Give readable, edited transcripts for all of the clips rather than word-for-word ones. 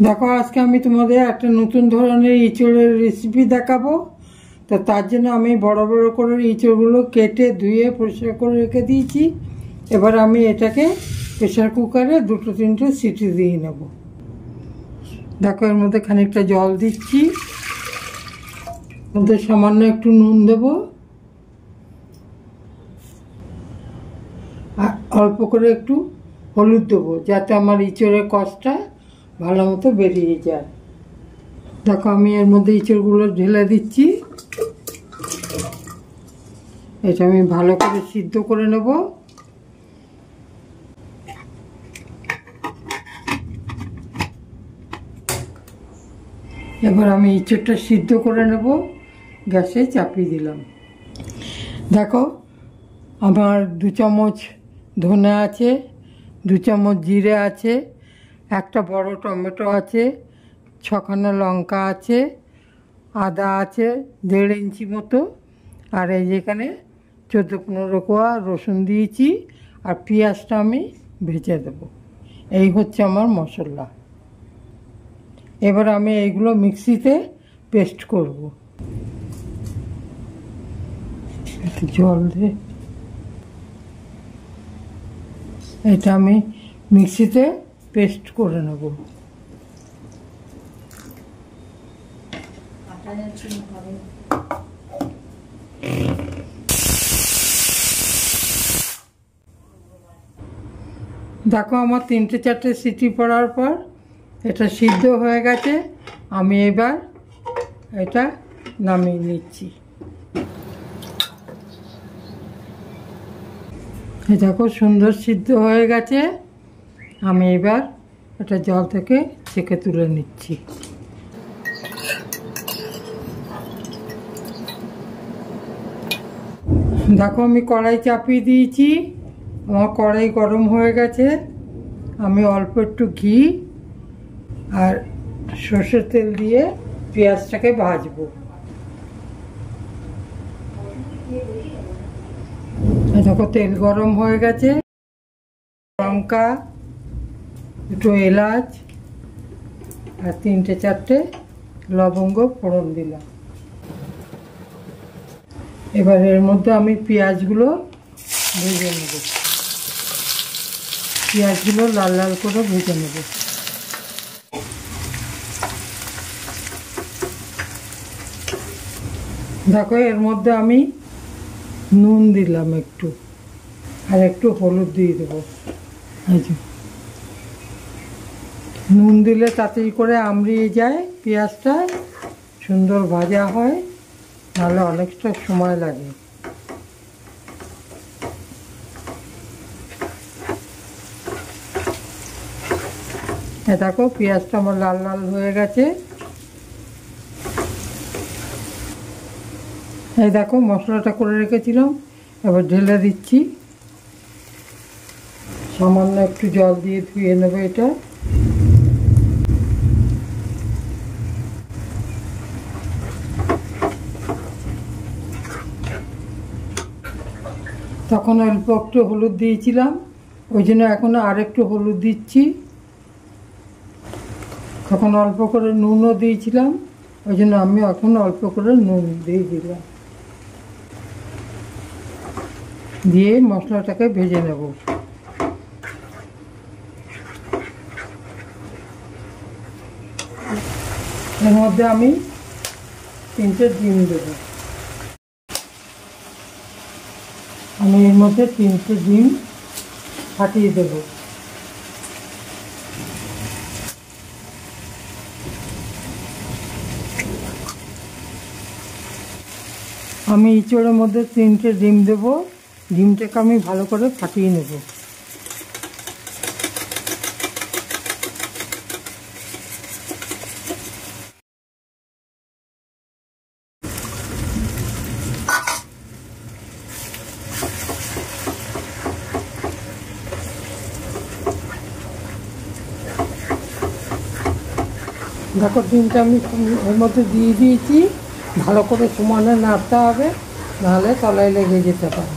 দেখো আজকে আমি তোমাদের একটা নতুন ধরনের ইঁচড়ের রেসিপি দেখাবো। তো তার জন্য আমি বড় বড় করে ইঁচড়গুলো কেটে ধুয়ে পরিষ্কার করে রেখে দিয়েছি। এবার আমি এটাকে প্রেসার কুকারে 2-3টে সিটি দিয়ে নেব। দেখো এর মধ্যে খানিকটা জল দিচ্ছি, মধ্যে সামান্য একটু নুন দেব, আর অল্প করে একটু হলুদ দেবো যাতে আমার ইঁচড়ের কষটা ভালো মতো বেরিয়ে যায়। দেখো আমি এর মধ্যে ইঁচড়গুলো ঢেলে দিচ্ছি। এটা আমি ভালো করে সিদ্ধ করে নেব। এবার আমি ইঁচড়টা সিদ্ধ করে নেব, গ্যাসে চাপিয়ে দিলাম। দেখো আমার 2 চামচ ধনে আছে, 2 চামচ জিরে আছে, একটা বড় টমেটো আছে, 6খানা লঙ্কা আছে, আদা আছে 1.5 ইঞ্চি মতো, আর এই যেখানে 14-15 কোয়া রসুন দিয়েছি, আর পেঁয়াজটা আমি ভেজে দেব। এই হচ্ছে আমার মশলা। এবার আমি এইগুলো মিক্সিতে পেস্ট করব। একটু জল দিয়ে এটা আমি মিক্সিতে পেস্ট করে নেব। দেখো আমার 3-4টে সিটি পড়ার পর এটা সিদ্ধ হয়ে গেছে। আমি এবার এটা নামিয়ে নিচ্ছি। দেখো সুন্দর সিদ্ধ হয়ে গেছে। আমি এবার এটা জল থেকে ছেঁকে তুলে নিচ্ছি। দেখো আমি কড়াই চাপিয়ে দিয়েছি, আমার কড়াই গরম হয়ে গেছে। আমি অল্প একটু ঘি আর সর্ষের তেল দিয়ে পেঁয়াজটাকে ভাজবো। দেখো তেল গরম হয়ে গেছে। লঙ্কা, 2 এলাচ আর 3-4টে লবঙ্গ ফোড়ন দিলাম। এবার এর মধ্যে আমি পেঁয়াজগুলো ভেজে নেব। পেঁয়াজগুলো লাল লাল করে ভেজে নেব। দেখো এর মধ্যে আমি নুন দিলাম একটু, আর একটু হলুদ দিয়ে দেবো। নুন দিলে তাড়াতাড়ি করে আমড়িয়ে যায়, পেঁয়াজটা সুন্দর ভাজা হয়, নাহলে অনেকটা সময় লাগে। দেখো পেঁয়াজটা আমার লাল লাল হয়ে গেছে। এই দেখো মশলাটা করে রেখেছিলাম, এবার ঢেলে দিচ্ছি। সামান্য একটু জল দিয়ে ধুয়ে নেবো এটা। তখন অল্প একটু হলুদ দিয়েছিলাম, ওই জন্য এখন আর একটু হলুদ দিচ্ছি। তখন অল্প করে নুনও দিয়েছিলাম, ওই জন্য আমি এখন অল্প করে নুন দিয়ে দিলাম। দিয়ে মশলাটাকে ভেজে নেব। এর মধ্যে আমি 3টে ডিম দেব। আমি এর মধ্যে 3টে ডিম ফাটিয়ে দেব। আমি ইঁচড়ের মধ্যে 3টে ডিম দেব। ডিমটাকে আমি ভালো করে ফাটিয়ে নেব। দেখো ডিমটা আমি এর মধ্যে দিয়ে দিয়েছি, ভালো করে সমানে নাড়তে হবে, নাহলে তলায় লেগে যেতে পারে।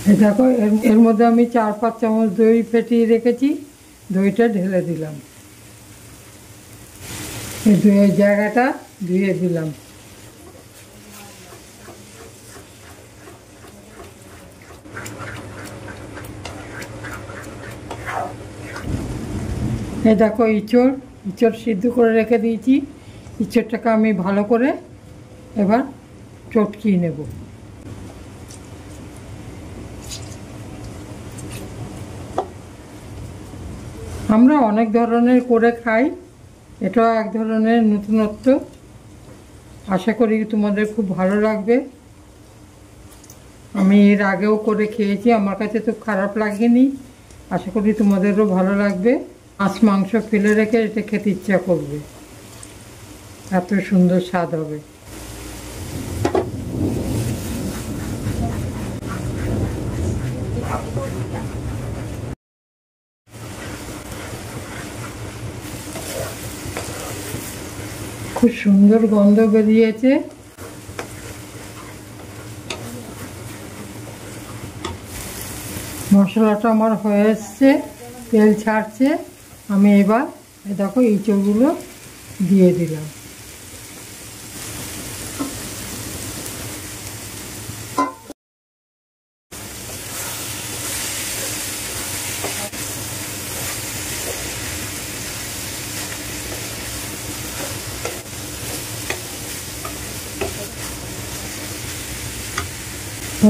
এই দেখো এর মধ্যে আমি 4-5 চামচ দই ফেটিয়ে রেখেছি, দইটা ঢেলে দিলাম, এই দইয়ের জায়গাটা ধুয়ে দিলাম। এই দেখো ইঁচড় সিদ্ধ করে রেখে দিয়েছি, ইঁচড়টাকে আমি ভালো করে এবার চটকিয়ে নেব। আমরা অনেক ধরনের করে খাই, এটাও এক ধরনের নতুনত্ব। আশা করি তোমাদের খুব ভালো লাগবে। আমি এর আগেও করে খেয়েছি, আমার কাছে তো খারাপ লাগেনি, আশা করি তোমাদেরও ভালো লাগবে। মাছ মাংস ফেলে রেখে এটা খেতে ইচ্ছা করবে, এত সুন্দর স্বাদ হবে। খুব সুন্দর গন্ধ বেরিয়েছে। মশলাটা আমার হয়ে এসছে, তেল ছাড়ছে। আমি এবার দেখো ইঁচড়গুলো দিয়ে দিলাম।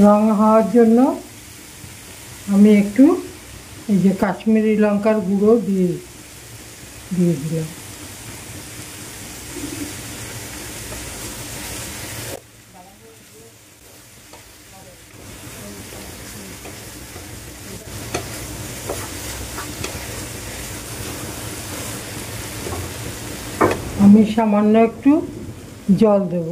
রং হওয়ার জন্য আমি একটু এই যে কাশ্মীরি লঙ্কার গুঁড়ো দিয়ে দিলাম। আমি সামান্য একটু জল দেব।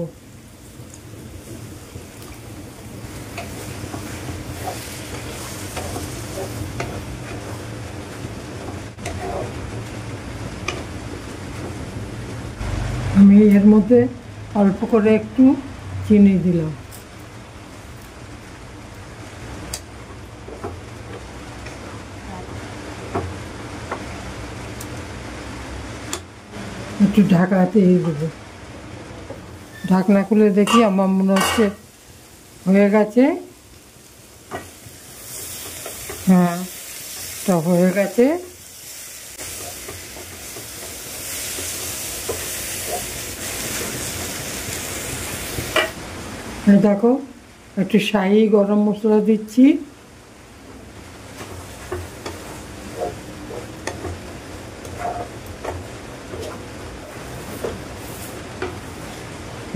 আমি এর মধ্যে অল্প করে একটু চিনি দিলাম। একটু ঢাকা দিয়ে দেবো। ঢাকনা খুলে দেখি, আমার মনে হচ্ছে হয়ে গেছে। হ্যাঁ, তা হয়ে গেছে। দেখো একটু শাহি গরম মশলা দিচ্ছি।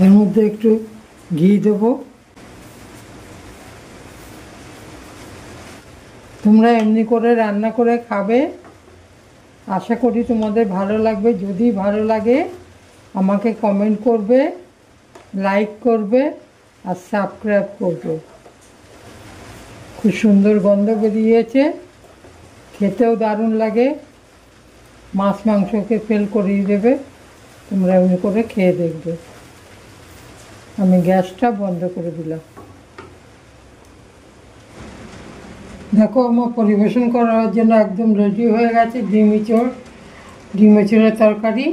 এর মধ্যে একটু ঘি দেবো। তোমরা এমনি করে রান্না করে খাবে, আশা করি তোমাদের ভালো লাগবে। যদি ভালো লাগে আমাকে কমেন্ট করবে, লাইক করবে আর সাবস্ক্রাইব করবে। খুব সুন্দর গন্ধ বেরিয়েছে, খেতেও দারুণ লাগে, মাছ মাংসকে ফেল করিয়ে দেবে। তোমরা এমনি করে খেয়ে দেখবে। আমি গ্যাসটা বন্ধ করে দিলাম। দেখো আমার পরিবেশন করার জন্য একদম রেডি হয়ে গেছে ডিম এঁচড়ের তরকারি।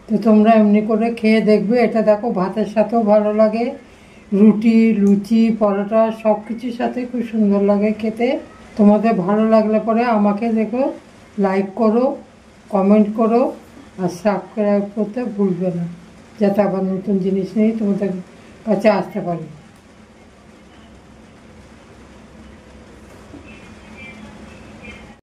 তো তোমরা এমনি করে খেয়ে দেখবে। এটা দেখো ভাতের সাথেও ভালো লাগে, রুটি, লুচি, পরোটা সব কিছুর সাথে খুব সুন্দর লাগে খেতে। তোমাদের ভালো লাগলে পরে আমাকে দেখো লাইক করো, কমেন্ট করো আর সাবস্ক্রাইব করতে ভুলবে না, যাতে আবার নতুন জিনিস নিয়ে তোমাদের কাছে আসতে পারি।